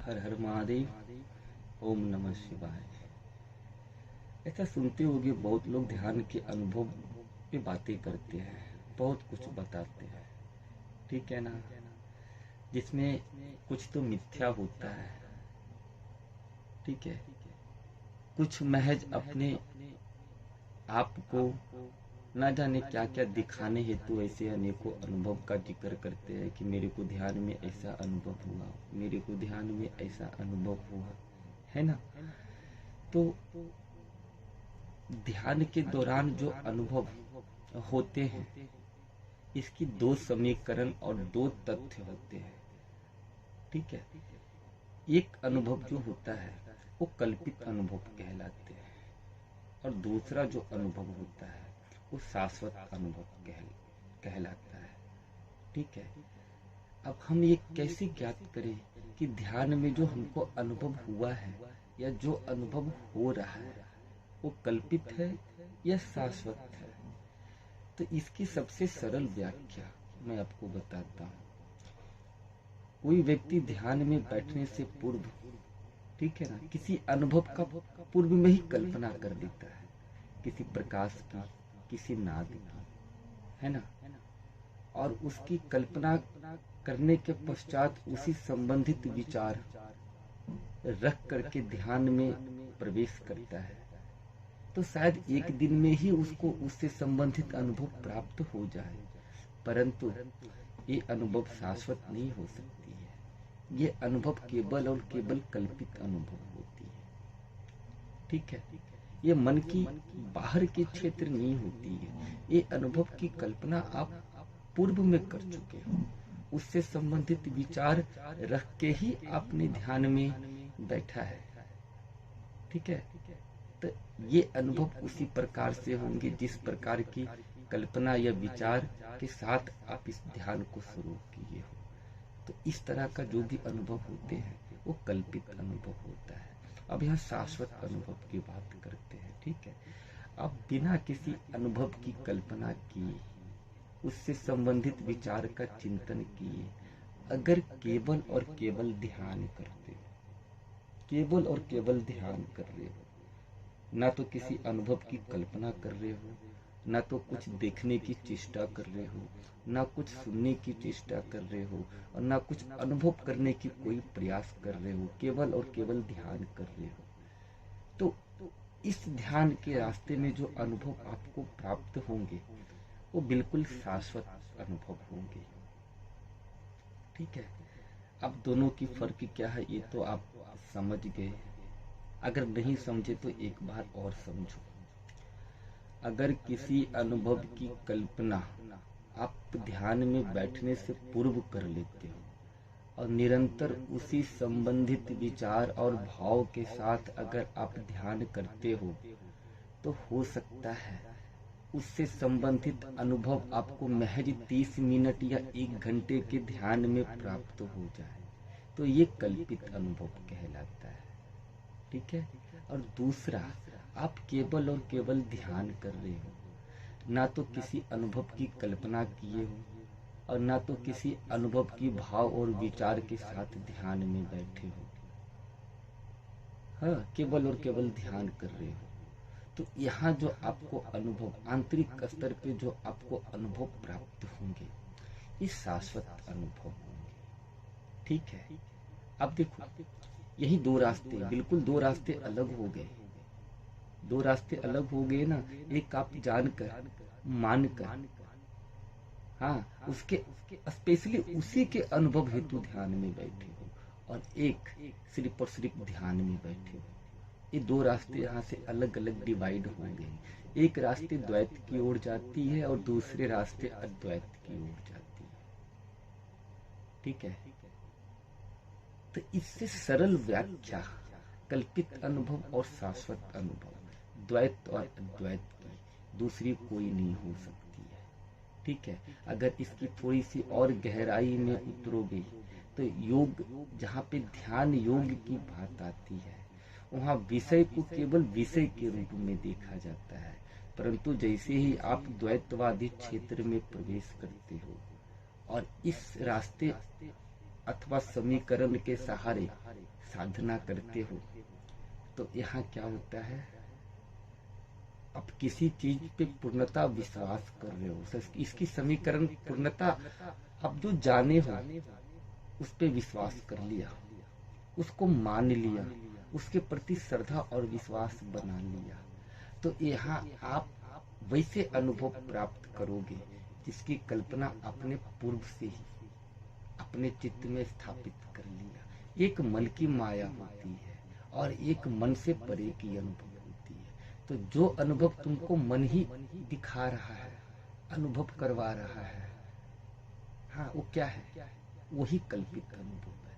हर हर महादेव, ओम नमः शिवाय। ऐसा सुनते होंगे बहुत लोग ध्यान के अनुभव पे बातें करते हैं, बहुत कुछ बताते हैं, ठीक है ना, जिसमें कुछ तो मिथ्या होता है, ठीक है, कुछ महज अपने आप को ना जाने क्या क्या दिखाने हेतु ऐसे अनेकों अनुभव का जिक्र करते हैं कि मेरे को ध्यान में ऐसा अनुभव हुआ, मेरे को ध्यान में ऐसा अनुभव हुआ, है ना। तो ध्यान के दौरान जो अनुभव होते हैं, इसकी दो समीकरण और दो तथ्य होते हैं, ठीक है। एक अनुभव जो होता है वो कल्पित अनुभव कहलाते हैं, और दूसरा जो अनुभव होता है वो शाश्वत अनुभव कहलाता है, ठीक है। अब हम ये कैसे ज्ञात करें कि ध्यान में जो हमको अनुभव हुआ है या जो अनुभव हो रहा है वो कल्पित है या शाश्वत है। तो इसकी सबसे सरल व्याख्या मैं आपको बताता हूँ। कोई व्यक्ति ध्यान में बैठने से पूर्व, ठीक है ना, किसी अनुभव का पूर्व में ही कल्पना कर लेता है, किसी प्रकाश की, किसी नाद की, है ना, और उसकी कल्पना करने के पश्चात उसी संबंधित विचार रख करके ध्यान में प्रवेश करता है, तो शायद एक दिन में ही उसको उससे संबंधित अनुभव प्राप्त हो जाए, परंतु ये अनुभव शाश्वत नहीं हो सकती है। ये अनुभव केवल और केवल कल्पित अनुभव होती है, ठीक है। ये मन की बाहर के क्षेत्र नहीं होती है। ये अनुभव की कल्पना आप पूर्व में कर चुके हो, उससे संबंधित विचार रख के ही आपने ध्यान में बैठा है, ठीक है। तो ये अनुभव उसी प्रकार से होंगे जिस प्रकार की कल्पना या विचार के साथ आप इस ध्यान को शुरू किए हो। तो इस तरह का जो भी अनुभव होते हैं वो कल्पित अनुभव होता है। अब यहाँ शाश्वत अनुभव की बात करते हैं, ठीक है। अब बिना किसी अनुभव की कल्पना किए, उससे संबंधित विचार का चिंतन किए, अगर केवल और केवल ध्यान करते हो, केवल और केवल ध्यान कर रहे हो, ना तो किसी अनुभव की कल्पना कर रहे हो, ना तो कुछ देखने की चेष्टा कर रहे हो, ना कुछ सुनने की चेष्टा कर रहे हो, और ना कुछ अनुभव करने की कोई प्रयास कर रहे हो, केवल और केवल ध्यान कर रहे हो, तो इस ध्यान के रास्ते में जो अनुभव आपको प्राप्त होंगे वो बिल्कुल शाश्वत अनुभव होंगे, ठीक है। अब दोनों की फर्क क्या है ये तो आप समझ गए। अगर नहीं समझे तो एक बार और समझो। अगर किसी अनुभव की कल्पना आप ध्यान में बैठने से पूर्व कर लेते हो और निरंतर उसी संबंधित विचार और भाव के साथ अगर आप ध्यान करते हो, तो हो सकता है उससे संबंधित अनुभव आपको महज 30 मिनट या 1 घंटे के ध्यान में प्राप्त हो जाए, तो ये कल्पित अनुभव कहलाता है, ठीक है। और दूसरा, आप केवल और केवल ध्यान कर रहे हो, ना तो किसी अनुभव की कल्पना किए हो और ना तो किसी अनुभव की भाव और विचार के साथ ध्यान में बैठे हो, हाँ, केवल और केवल ध्यान कर रहे हो। तो यहाँ जो आपको अनुभव, आंतरिक स्तर पे जो आपको अनुभव प्राप्त होंगे, ये शाश्वत अनुभव होंगे, ठीक है। अब देखो, यही दो रास्ते, बिल्कुल दो रास्ते अलग हो गए, दो रास्ते अलग हो गए ना। एक आप जानकर, मानकर, हाँ, उसके स्पेशली उसी के अनुभव हेतु ध्यान में बैठे हो, और एक सिर्फ और सिर्फ ध्यान में बैठे हो। ये दो रास्ते यहाँ से अलग अलग डिवाइड हो गए। एक रास्ते द्वैत की ओर जाती है और दूसरे रास्ते अद्वैत की ओर जाती है, ठीक है। तो इससे सरल व्याख्या कल्पित अनुभव और शाश्वत अनुभव, द्वैत और अद्वैत की दूसरी कोई नहीं हो सकती है, ठीक है। अगर इसकी थोड़ी सी और गहराई में उतरोगे तो योग, जहाँ पे ध्यान योग की बात आती है, वहाँ विषय को केवल विषय के रूप में देखा जाता है, परंतु जैसे ही आप द्वैतवादी क्षेत्र में प्रवेश करते हो और इस रास्ते अथवा समीकरण के सहारे साधना करते हो, तो यहाँ क्या होता है, अब किसी चीज पे पूर्णता विश्वास कर रहे हो, इसकी समीकरण पूर्णता अब जो जाने हो उस पे विश्वास कर लिया, उसको मान लिया, उसके प्रति श्रद्धा और विश्वास बना लिया, तो यहाँ आप वैसे अनुभव प्राप्त करोगे जिसकी कल्पना आपने पूर्व से ही अपने चित्त में स्थापित कर लिया। एक मन की माया होती है और एक मन से परे की अनुभव होती है। तो जो अनुभव तुमको मन ही दिखा रहा है, अनुभव करवा रहा है, हाँ वो क्या है, वही कल्पित अनुभव है।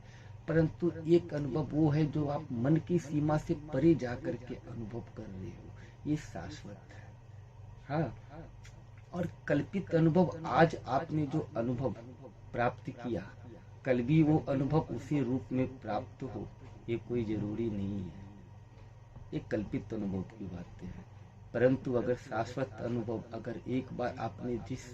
परंतु एक अनुभव वो है जो आप मन की सीमा से परे जाकर के अनुभव कर रहे हो, ये शाश्वत है। हाँ, और कल्पित अनुभव, आज आपने जो अनुभव प्राप्त किया, कल भी वो अनुभव उसी रूप में प्राप्त हो, ये कोई जरूरी नहीं है। ये कल्पित अनुभव की बातें हैं। परंतु अगर शाश्वत अनुभव, अगर एक बार आपने जिस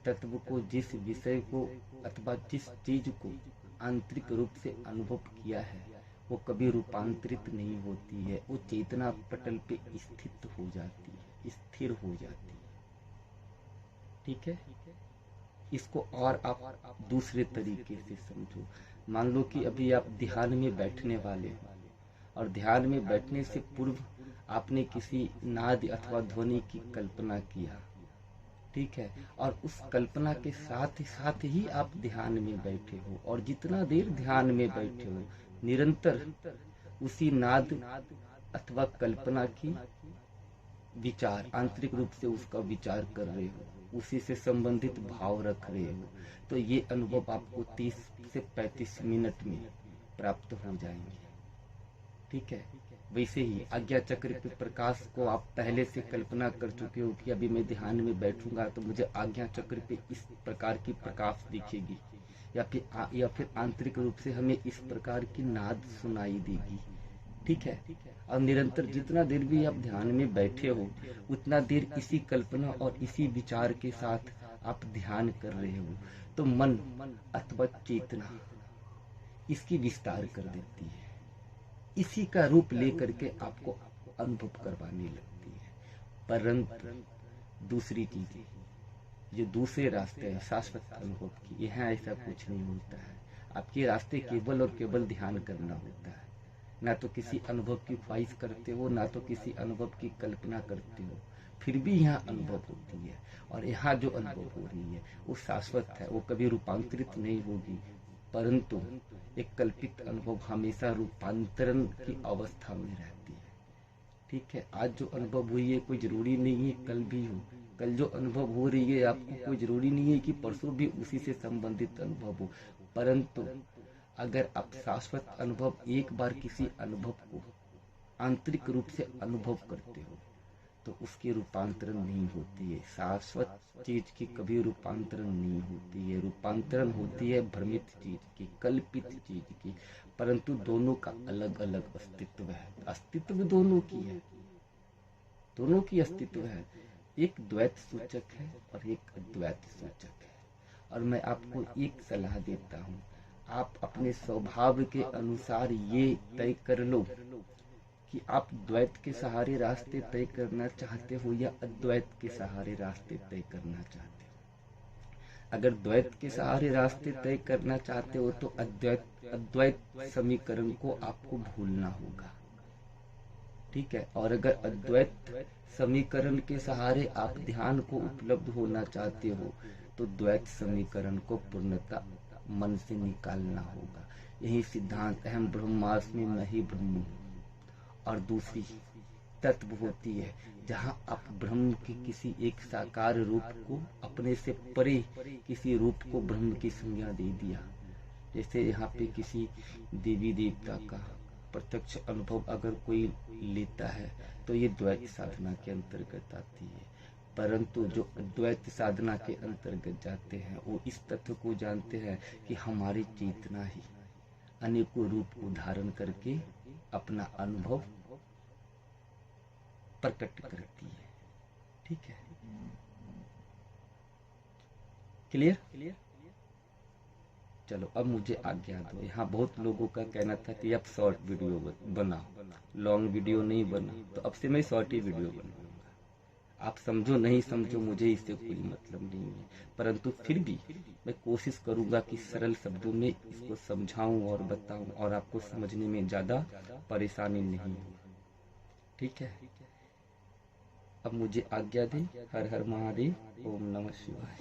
तत्व को, जिस विषय को अथवा जिस चीज को आंतरिक रूप से अनुभव किया है, वो कभी रूपांतरित नहीं होती है, वो चेतना पटल पे स्थित हो जाती है, स्थिर हो जाती है। ठीक है, इसको और आप दूसरे तरीके से समझो। मान लो कि अभी आप ध्यान में बैठने वाले हो और ध्यान में बैठने से पूर्व आपने किसी नाद अथवा ध्वनि की कल्पना किया, ठीक है, और उस कल्पना के साथ ही आप ध्यान में बैठे हो, और जितना देर ध्यान में बैठे हो निरंतर उसी नाद अथवा कल्पना की विचार, आंतरिक रूप से उसका विचार कर रहे हो, उसी से संबंधित भाव रख रहे हो, तो ये अनुभव आपको 30 से 35 मिनट में प्राप्त हो जाएंगे। ठीक है, वैसे ही आज्ञा चक्र के प्रकाश को आप पहले से कल्पना कर चुके हो कि अभी मैं ध्यान में बैठूंगा तो मुझे आज्ञा चक्र पे इस प्रकार की प्रकाश दिखेगी, या फिर आंतरिक रूप से हमें इस प्रकार की नाद सुनाई देगी। ठीक है, और निरंतर जितना देर भी आप ध्यान में बैठे हो उतना देर इसी कल्पना और इसी विचार के साथ आप ध्यान कर रहे हो, तो मन अथवा चेतना इसकी विस्तार कर देती है, इसी का रूप लेकर के आपको अनुभव करवाने लगती है। परंतु दूसरी चीजें, जो दूसरे रास्ते हैं शाश्वत अनुभव की, यहाँ ऐसा कुछ नहीं होता है। आपके रास्ते केवल और केवल ध्यान करना होता है, ना तो किसी अनुभव की ख्वाहिश करते हो, ना तो किसी अनुभव की कल्पना करते हो, फिर भी यहाँ अनुभव होती है। और यहाँ जो अनुभव हो रही है वो शाश्वत है, वो कभी रूपांतरित नहीं होगी, परंतु एक कल्पित अनुभव हमेशा रूपांतरण की अवस्था में रहती है। ठीक है, आज जो अनुभव हुई है कोई जरूरी नहीं है कल भी हो, कल जो अनुभव हो रही है आपको कोई जरूरी नहीं है कि परसों भी उसी से संबंधित अनुभव हो। परंतु अगर आप शाश्वत अनुभव, एक बार किसी अनुभव को आंतरिक रूप से अनुभव करते हो तो उसकी रूपांतरण नहीं होती है। शाश्वत चीज की कभी रूपांतरण नहीं होती है, रूपांतरण होती है भ्रमित चीज की, कल्पित चीज की। परंतु दोनों का अलग अलग अस्तित्व है, अस्तित्व दोनों की है, दोनों की अस्तित्व है। एक द्वैत सूचक है और एक अद्वैत सूचक है। और मैं आपको एक सलाह देता हूँ, आप अपने स्वभाव के अनुसार ये तय कर लो कि आप द्वैत के सहारे रास्ते तय करना चाहते हो या अद्वैत के सहारे रास्ते तय करना चाहते हो। अगर द्वैत के सहारे रास्ते तय करना चाहते हो तो अद्वैत समीकरण को आपको भूलना होगा। ठीक है, और अगर अद्वैत समीकरण के सहारे आप ध्यान को उपलब्ध होना चाहते हो तो द्वैत समीकरण को पूर्णतः मन से निकालना होगा। यही सिद्धांत अहम ब्रह्मास्मि मैं ही ब्रह्म हूँ। और दूसरी तत्व होती है जहाँ आप ब्रह्म के किसी एक साकार रूप को, अपने से परे किसी रूप को ब्रह्म की संज्ञा दे दिया। जैसे यहाँ पे किसी देवी देवता का प्रत्यक्ष अनुभव अगर कोई लेता है तो ये द्वैत साधना के अंतर्गत आती है। परंतु जो अद्वैत साधना के अंतर्गत जाते हैं वो इस तथ्य को जानते हैं कि हमारी चेतना ही अनेकों रूप को धारण करके अपना अनुभव प्रकट करती है। ठीक है, क्लियर? चलो अब मुझे आज्ञा दो। यहाँ बहुत लोगों का कहना था कि अब शॉर्ट वीडियो बनाओ, लॉन्ग वीडियो नहीं बना, तो अब से मैं शॉर्ट ही वीडियो बनाऊंगा। आप समझो नहीं समझो मुझे इससे कोई मतलब नहीं है, परंतु फिर भी मैं कोशिश करूंगा कि सरल शब्दों में इसको समझाऊं और बताऊं और आपको समझने में ज्यादा परेशानी नहीं हो। ठीक है, अब मुझे आज्ञा दें। हर हर महादेव, ओम नमः शिवाय।